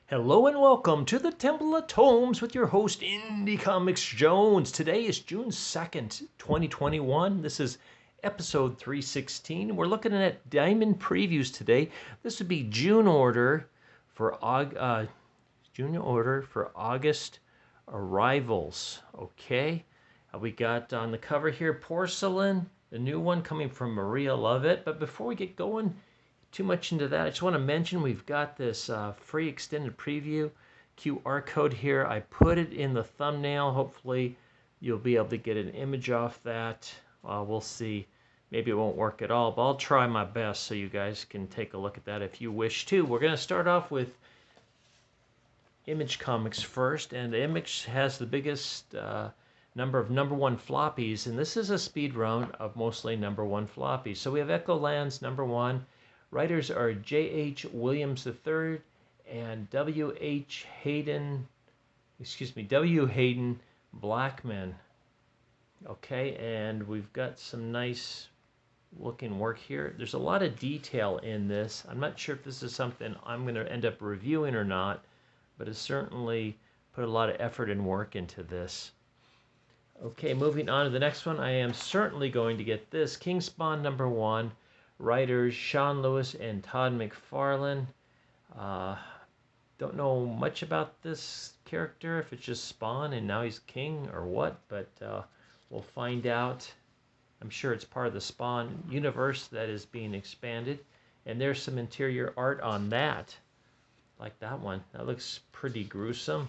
Hello and welcome to the Temple of Tomes with your host, Indie Comics Jones. Today is June 2nd, 2021. This is episode 316. We're looking at Diamond previews today. This would be June order for August arrivals. Okay, we got on the cover here Porcelain, the new one coming from Maria Lovett. But before we get going too much into that, I just want to mention we've got this free extended preview QR code here. I put it in the thumbnail. Hopefully you'll be able to get an image off that. We'll see. Maybe it won't work at all, but I'll try my best so you guys can take a look at that if you wish to. We're going to start off with Image Comics first, and Image has the biggest number of #1 floppies, and this is a speed run of mostly #1 floppies. So we have Echo Lands #1. Writers are J.H. Williams III and W. Hayden Blackman. Okay, and we've got some nice looking work here. There's a lot of detail in this. I'm not sure if this is something I'm going to end up reviewing or not, but it's certainly put a lot of effort and work into this. Okay, moving on to the next one. I am certainly going to get this. Kingspawn #1. Writers Sean Lewis and Todd McFarlane. Don't know much about this character, if it's just Spawn and now he's king or what, but we'll find out. I'm sure it's part of the Spawn universe that is being expanded. And there's some interior art on that. Like that one. That looks pretty gruesome.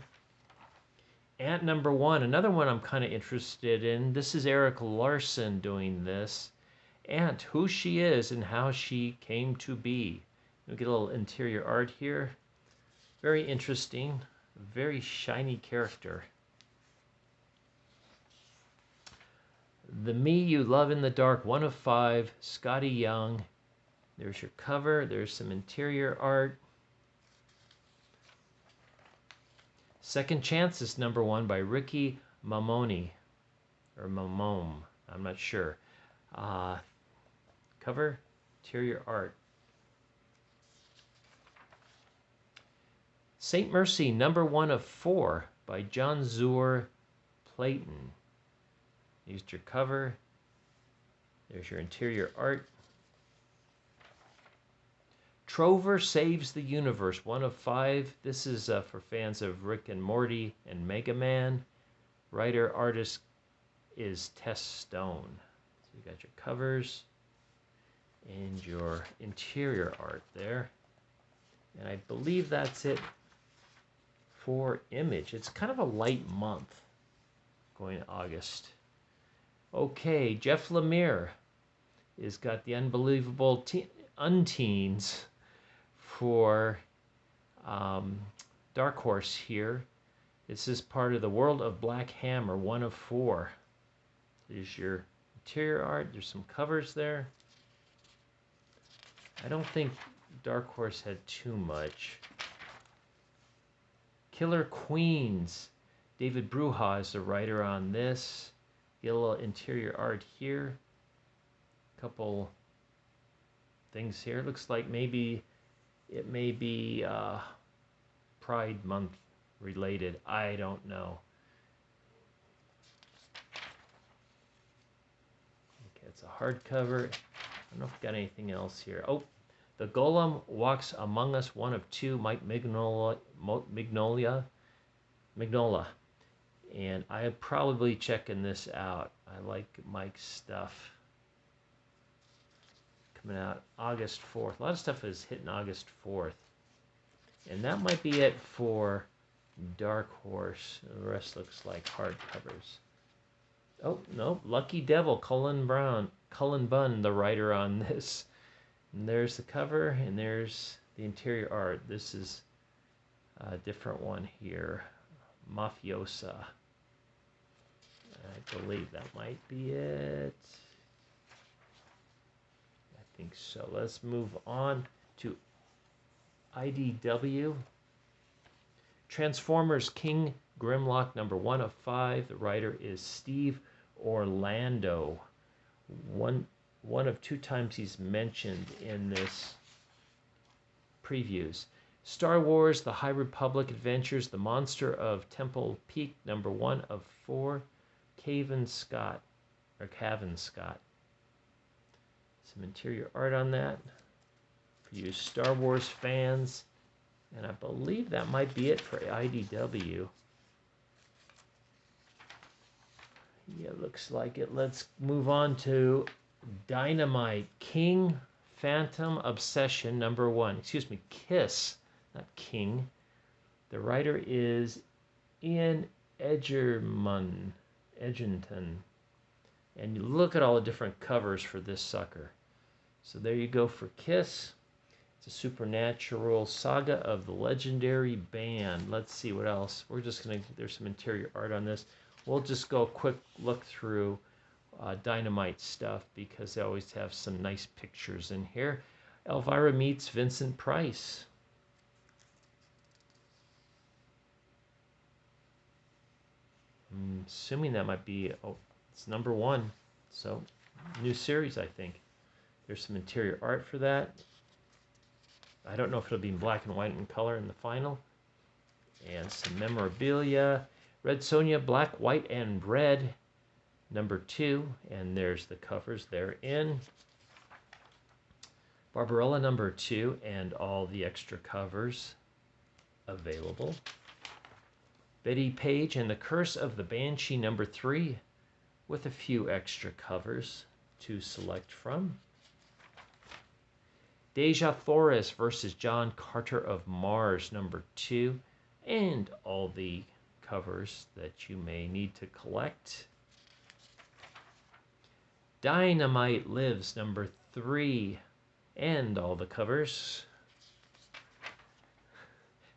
Ant #1, another one I'm kind of interested in. This is Eric Larson doing this. Ant, who she is and how she came to be. We get a little interior art here. Very interesting. Very shiny character. The Me You Love in the Dark, 1 of 5, Scotty Young. There's your cover. There's some interior art. Second Chances #1 by Ricky Mamoni. Or Mamome. I'm not sure. Cover, interior art. Saint Mercy #1 of 4 by John Zur Playton. Here's your cover. There's your interior art. Trover Saves the Universe, 1 of 5. This is for fans of Rick and Morty and Mega Man. Writer, artist is Tess Stone. So you got your covers and your interior art there. And I believe that's it for Image. It's kind of a light month going August. Okay, Jeff Lemire has got the unbelievable Unteens for Dark Horse here. This is part of the World of Black Hammer, 1 of 4. There's your interior art. There's some covers there. I don't think Dark Horse had too much. Killer Queens. David Bruja is the writer on this. Get a little interior art here. Couple things here. Looks like maybe it may be Pride Month related. I don't know. Okay, it's a hardcover. I don't know if we've got anything else here. Oh, The Golem Walks Among Us, 1 of 2, Mike Mignola. And I'm probably checking this out. I like Mike's stuff. Coming out August 4th. A lot of stuff is hitting August 4th. And that might be it for Dark Horse. The rest looks like hardcovers. Oh, no. Lucky Devil, Cullen Bunn, the writer on this. And there's the cover, and there's the interior art. This is a different one here. Mafiosa. I believe that might be it. I think so. Let's move on to IDW. Transformers King Grimlock #1 of 5. The writer is Steve Orlando. One of 2 times he's mentioned in this previews. Star Wars, The High Republic Adventures, The Monster of Temple Peak, #1 of 4. Cavan Scott. Some interior art on that for you Star Wars fans. And I believe that might be it for IDW. Yeah, looks like it. Let's move on to Dynamite. King Phantom Obsession, #1. Excuse me, Kiss, not King. The writer is Ian Edgerton. And you look at all the different covers for this sucker. So there you go for Kiss. It's a supernatural saga of the legendary band. Let's see what else. We're just going to, there's some interior art on this. We'll just go a quick look through Dynamite stuff because they always have some nice pictures in here. Elvira meets Vincent Price. I'm assuming that might be, oh, it's #1. So, new series, I think. There's some interior art for that. I don't know if it'll be in black and white and color in the final. And some memorabilia. Red Sonja, black, white, and red, #2. And there's the covers therein. Barbarella, #2, and all the extra covers available. Betty Page and the Curse of the Banshee, #3, with a few extra covers to select from. Deja Thoris versus John Carter of Mars, #2, and all the covers that you may need to collect. Dynamite Lives, #3, and all the covers.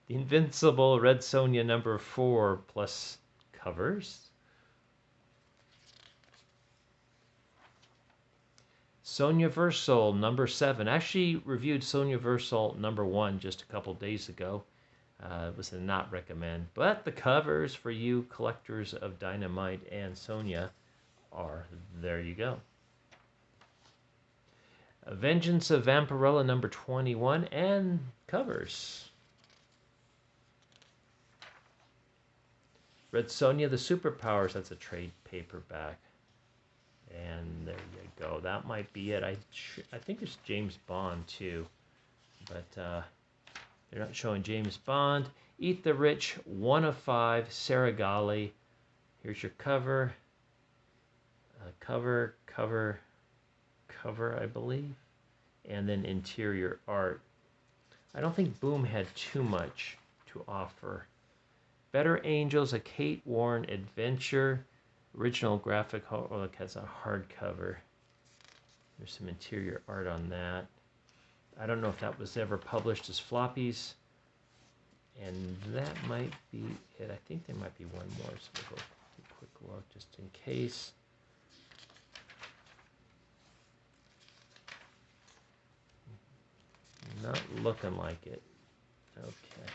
The Invincible Red Sonja, #4, plus covers. Sonja Versal, #7. Actually reviewed Sonja Versal, #1 just a couple days ago. It was a not recommend. But the covers for you collectors of Dynamite and Sonja are, there you go. Vengeance of Vampirella, #21, and covers. Red Sonja, The Superpowers, that's a trade paperback. And there you go. That might be it. I think it's James Bond too, but they're not showing James Bond. Eat the Rich, 1 of 5, Saragali. Here's your cover. Cover, I believe. And then interior art. I don't think Boom had too much to offer. Better Angels, a Kate Warren adventure. Original graphic, oh look, has a hardcover. There's some interior art on that. I don't know if that was ever published as Floppies. And that might be it. I think there might be one more, so we'll go take a quick look just in case. Not looking like it. Okay.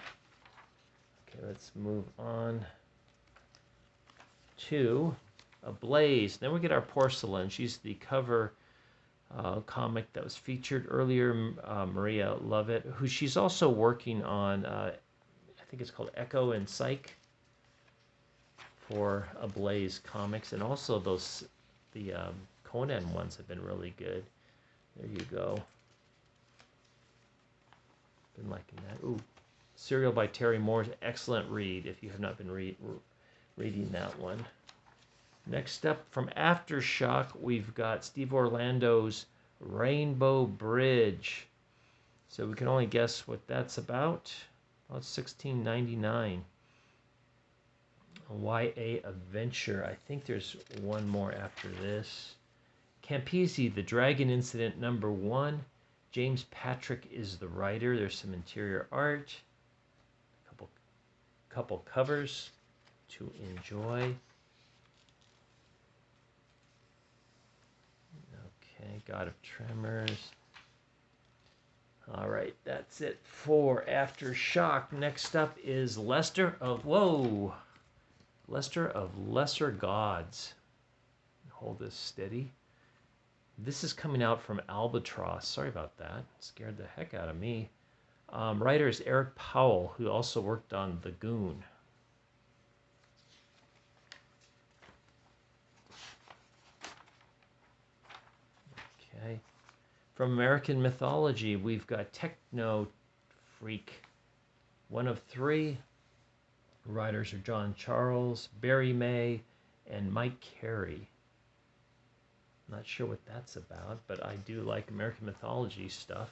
Okay, let's move on to Ablaze. Then we get our Porcelain. She's the cover comic that was featured earlier, Maria Lovett, who she's also working on, I think it's called Echo and Psych for Ablaze Comics. And also the Conan ones have been really good. There you go. Been liking that. Ooh, Serial by Terry Moore's excellent read if you have not been reading that one. Next up from Aftershock, we've got Steve Orlando's Rainbow Bridge. So we can only guess what that's about. Well, it's $16.99. A YA adventure. I think there's one more after this. Campisi, The Dragon Incident, #1. James Patrick is the writer. There's some interior art. Couple covers to enjoy. Okay, God of Tremors. All right, that's it for Aftershock. Next up is Lesser of Lesser Gods. Hold this steady. This is coming out from Albatross. Sorry about that. It scared the heck out of me. Writer is Eric Powell, who also worked on The Goon. Okay. From American mythology, we've got Techno Freak, one of three. Writers are John Charles, Barry May, and Mike Carey. Not sure what that's about, but I do like American mythology stuff.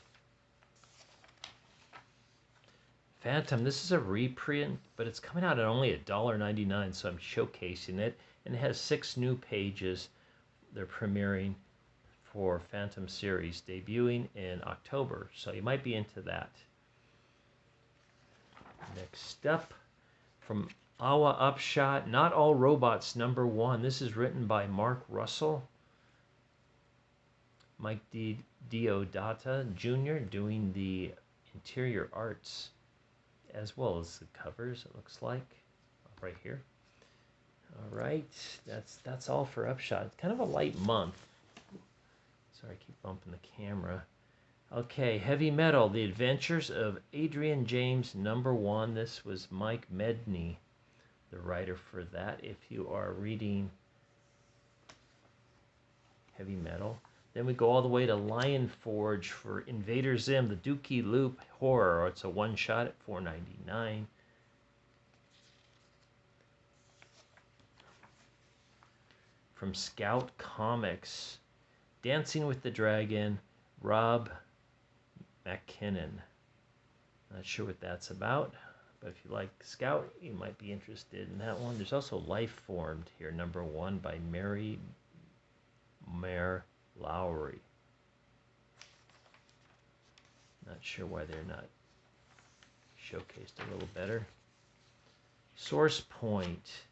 Phantom, this is a reprint, but it's coming out at only $1.99, so I'm showcasing it. And it has 6 new pages. They're premiering for Phantom series, debuting in October, so you might be into that. Next up, from Awa Upshot, Not All Robots #1. This is written by Mark Russell. Mike Diodata Jr. doing the interior arts as well as the covers, it looks like, right here. All right, that's all for Upshot. It's kind of a light month. Sorry, I keep bumping the camera. Okay, Heavy Metal, The Adventures of Adrian James #1. This was Mike Medney, the writer for that, if you are reading Heavy Metal. Then we go all the way to Lion Forge for Invader Zim, the Dookie Loop Horror. It's a one-shot at $4.99. From Scout Comics, Dancing with the Dragon, Rob McKinnon. Not sure what that's about, but if you like Scout, you might be interested in that one. There's also Life Formed here, #1 by Mary Mare Lowry. Not sure why they're not showcased a little better. Source Point,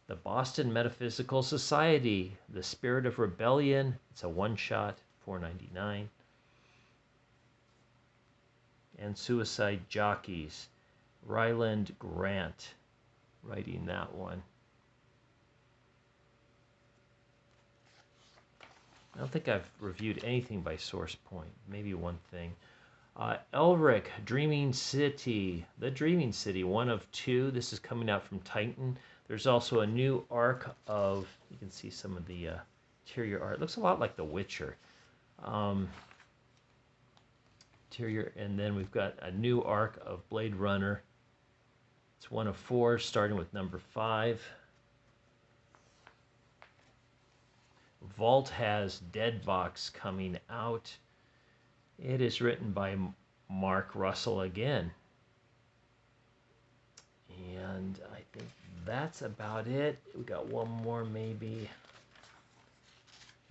The Boston Metaphysical Society, The Spirit of Rebellion. It's a one-shot, $4.99. And Suicide Jockeys, Ryland Grant writing that one. I don't think I've reviewed anything by Source Point. Maybe one thing. Elric, Dreaming City. The Dreaming City, 1 of 2. This is coming out from Titan. There's also a new arc of, you can see some of the interior art. It looks a lot like The Witcher. Interior, and then we've got a new arc of Blade Runner. It's 1 of 4, starting with #5. Vault has Deadbox coming out. It is written by Mark Russell again. And I think that's about it. We got one more maybe.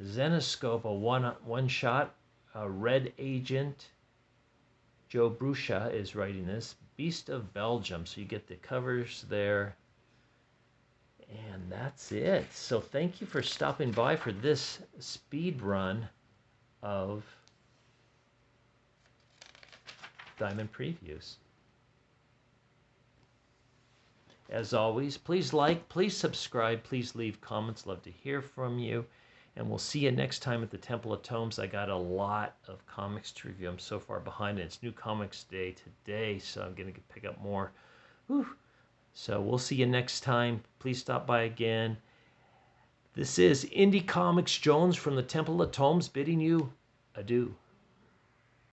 Zenoscope, a one-shot. Red Agent. Joe Brusha is writing this. Beast of Belgium. So you get the covers there. And that's it. So thank you for stopping by for this speed run of Diamond Previews. As always, please like, please subscribe, please leave comments. Love to hear from you. And we'll see you next time at the Temple of Tomes. I got a lot of comics to review. I'm so far behind, and it's New Comics Day today, so I'm going to pick up more. Whew. So we'll see you next time. Please stop by again. This is Indie Comics Jones from the Temple of Tomes bidding you adieu.